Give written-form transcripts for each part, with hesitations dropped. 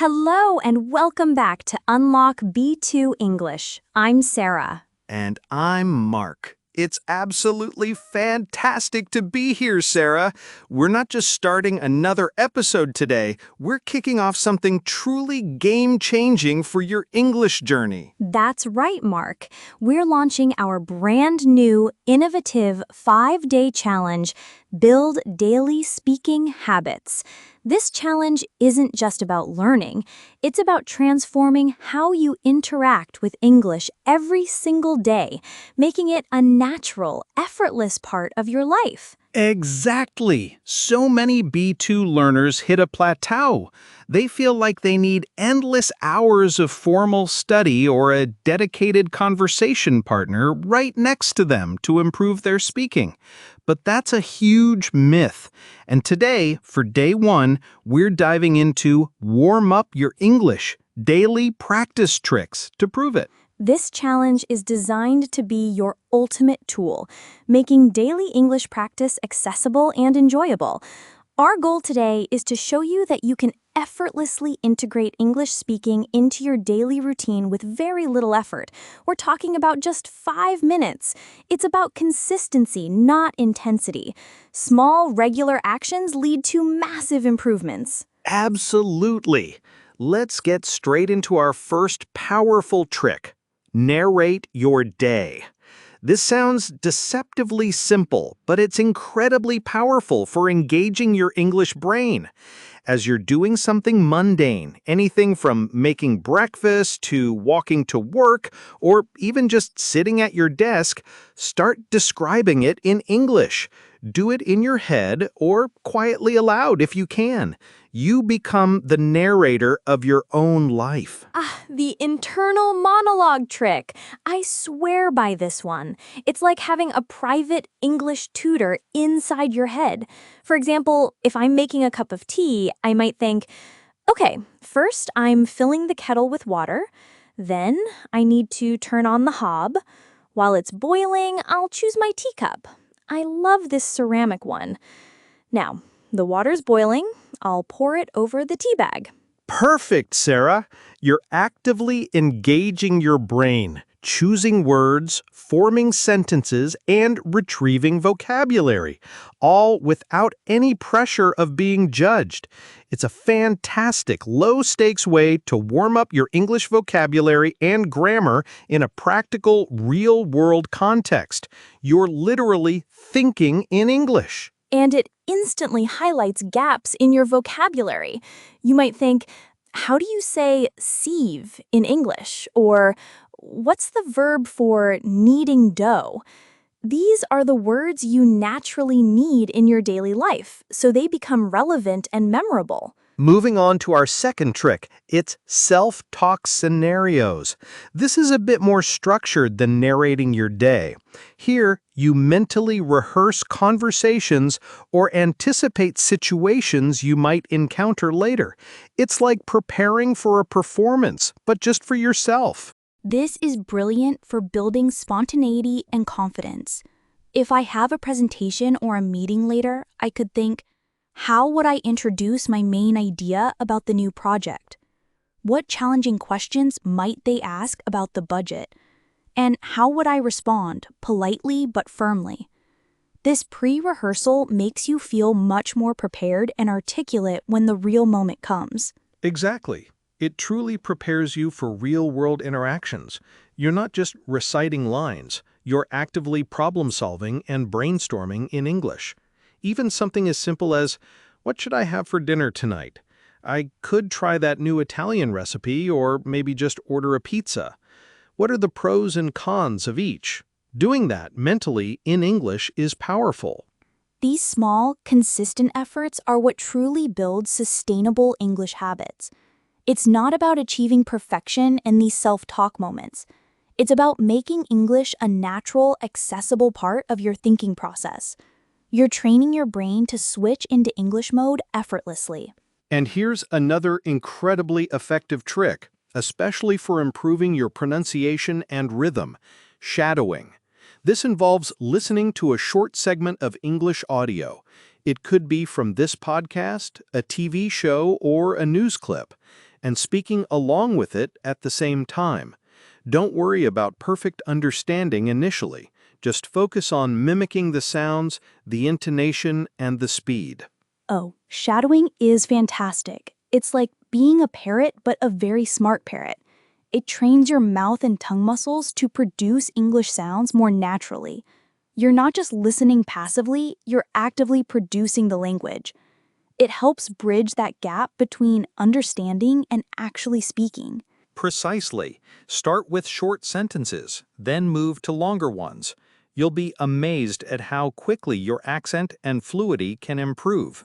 Hello and welcome back to Unlock B2 English. I'm Sarah. And I'm Mark. It's absolutely fantastic to be here, Sarah. We're not just starting another episode today, we're kicking off something truly game-changing for your English journey. That's right, Mark. We're launching our brand new, innovative 5-day challenge, Build Daily Speaking Habits. This challenge isn't just about learning, it's about transforming how you interact with English every single day, making it a natural, effortless part of your life. Exactly. So many B2 learners hit a plateau. They feel like they need endless hours of formal study or a dedicated conversation partner right next to them to improve their speaking. But that's a huge myth. And today, for day one, we're diving into Warm Up Your English, daily practice tricks to prove it. This challenge is designed to be your ultimate tool, making daily English practice accessible and enjoyable. Our goal today is to show you that you can effortlessly integrate English speaking into your daily routine with very little effort. We're talking about just 5 minutes. It's about consistency, not intensity. Small, regular actions lead to massive improvements. Absolutely. Let's get straight into our first powerful trick. Narrate your day. This sounds deceptively simple, but it's incredibly powerful for engaging your English brain. As you're doing something mundane, anything from making breakfast to walking to work, or even just sitting at your desk, start describing it in English. Do it in your head or quietly aloud if you can. You become the narrator of your own life. The internal monologue trick. I swear by this one. It's like having a private English tutor inside your head. For example, if I'm making a cup of tea, I might think, okay, first I'm filling the kettle with water. Then I need to turn on the hob. While it's boiling, I'll choose my teacup. I love this ceramic one. Now, the water's boiling. I'll pour it over the tea bag. Perfect, Sarah. You're actively engaging your brain, choosing words, forming sentences, and retrieving vocabulary, all without any pressure of being judged. It's a fantastic, low-stakes way to warm up your English vocabulary and grammar in a practical, real-world context. You're literally thinking in English. And it instantly highlights gaps in your vocabulary. You might think, how do you say sieve in English? Or what's the verb for kneading dough? These are the words you naturally need in your daily life, so they become relevant and memorable. Moving on to our second trick, it's self-talk scenarios. This is a bit more structured than narrating your day. Here, you mentally rehearse conversations or anticipate situations you might encounter later. It's like preparing for a performance, but just for yourself. This is brilliant for building spontaneity and confidence. If I have a presentation or a meeting later, I could think, how would I introduce my main idea about the new project? What challenging questions might they ask about the budget? And how would I respond, politely but firmly? This pre-rehearsal makes you feel much more prepared and articulate when the real moment comes. Exactly. It truly prepares you for real-world interactions. You're not just reciting lines, you're actively problem-solving and brainstorming in English. Even something as simple as, what should I have for dinner tonight? I could try that new Italian recipe or maybe just order a pizza. What are the pros and cons of each? Doing that mentally in English is powerful. These small, consistent efforts are what truly builds sustainable English habits. It's not about achieving perfection in these self-talk moments. It's about making English a natural, accessible part of your thinking process. You're training your brain to switch into English mode effortlessly. And here's another incredibly effective trick, especially for improving your pronunciation and rhythm: shadowing. This involves listening to a short segment of English audio. It could be from this podcast, a TV show, or a news clip. and speaking along with it at the same time. Don't worry about perfect understanding initially. Just focus on mimicking the sounds, the intonation, and the speed. Oh, shadowing is fantastic. It's like being a parrot, but a very smart parrot. It trains your mouth and tongue muscles to produce English sounds more naturally. You're not just listening passively, you're actively producing the language. It helps bridge that gap between understanding and actually speaking. Precisely. Start with short sentences, then move to longer ones. You'll be amazed at how quickly your accent and fluidity can improve.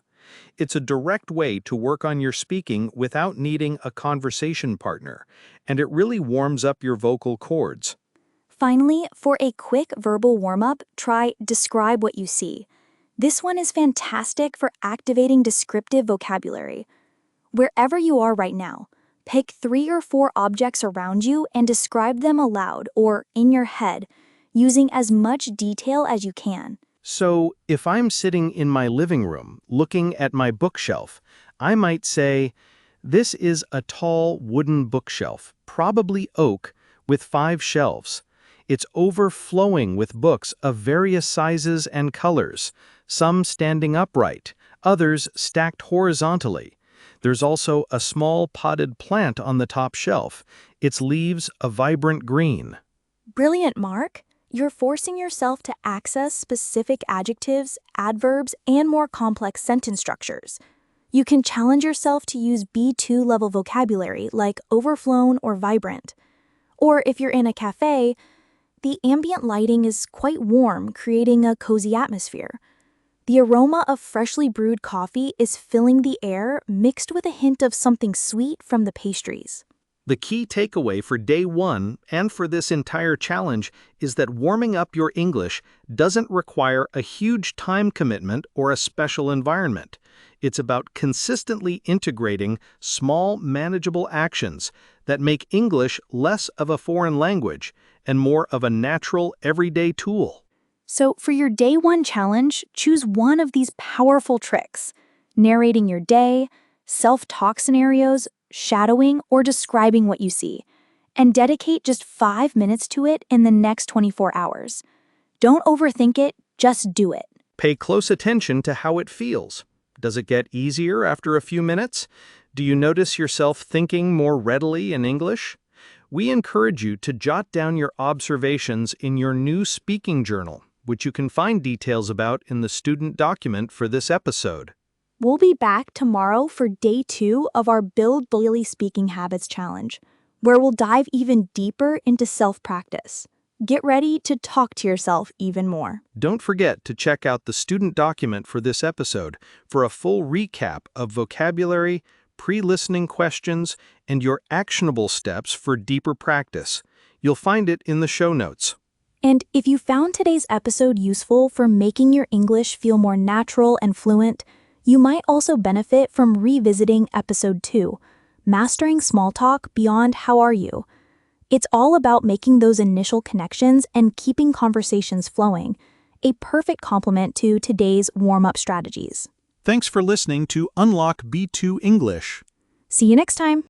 It's a direct way to work on your speaking without needing a conversation partner, and it really warms up your vocal cords. Finally, for a quick verbal warm-up, try describe what you see. This one is fantastic for activating descriptive vocabulary. Wherever you are right now, pick 3 or 4 objects around you and describe them aloud or in your head, using as much detail as you can. So, if I'm sitting in my living room looking at my bookshelf, I might say, "This is a tall wooden bookshelf, probably oak, with 5 shelves. It's overflowing with books of various sizes and colors, some standing upright, others stacked horizontally. There's also a small potted plant on the top shelf, its leaves a vibrant green." Brilliant, Mark! You're forcing yourself to access specific adjectives, adverbs, and more complex sentence structures. You can challenge yourself to use B2 level vocabulary like overflown or vibrant. Or if you're in a cafe, the ambient lighting is quite warm, creating a cozy atmosphere. The aroma of freshly brewed coffee is filling the air, mixed with a hint of something sweet from the pastries. The key takeaway for day 1 and for this entire challenge is that warming up your English doesn't require a huge time commitment or a special environment. It's about consistently integrating small, manageable actions that make English less of a foreign language and more of a natural, everyday tool. So for your day 1 challenge, choose one of these powerful tricks: narrating your day, self-talk scenarios, shadowing, or describing what you see, and dedicate just 5 minutes to it in the next 24 hours. Don't overthink it, just do it. Pay close attention to how it feels. Does it get easier after a few minutes? Do you notice yourself thinking more readily in English? We encourage you to jot down your observations in your new speaking journal, which you can find details about in the student document for this episode. We'll be back tomorrow for day 2 of our Build Daily Speaking Habits Challenge, where we'll dive even deeper into self-practice. Get ready to talk to yourself even more. Don't forget to check out the student document for this episode for a full recap of vocabulary, pre-listening questions, and your actionable steps for deeper practice. You'll find it in the show notes. And if you found today's episode useful for making your English feel more natural and fluent, you might also benefit from revisiting episode 2, Mastering Small Talk Beyond How Are You? It's all about making those initial connections and keeping conversations flowing, a perfect complement to today's warm-up strategies. Thanks for listening to Unlock B2 English. See you next time.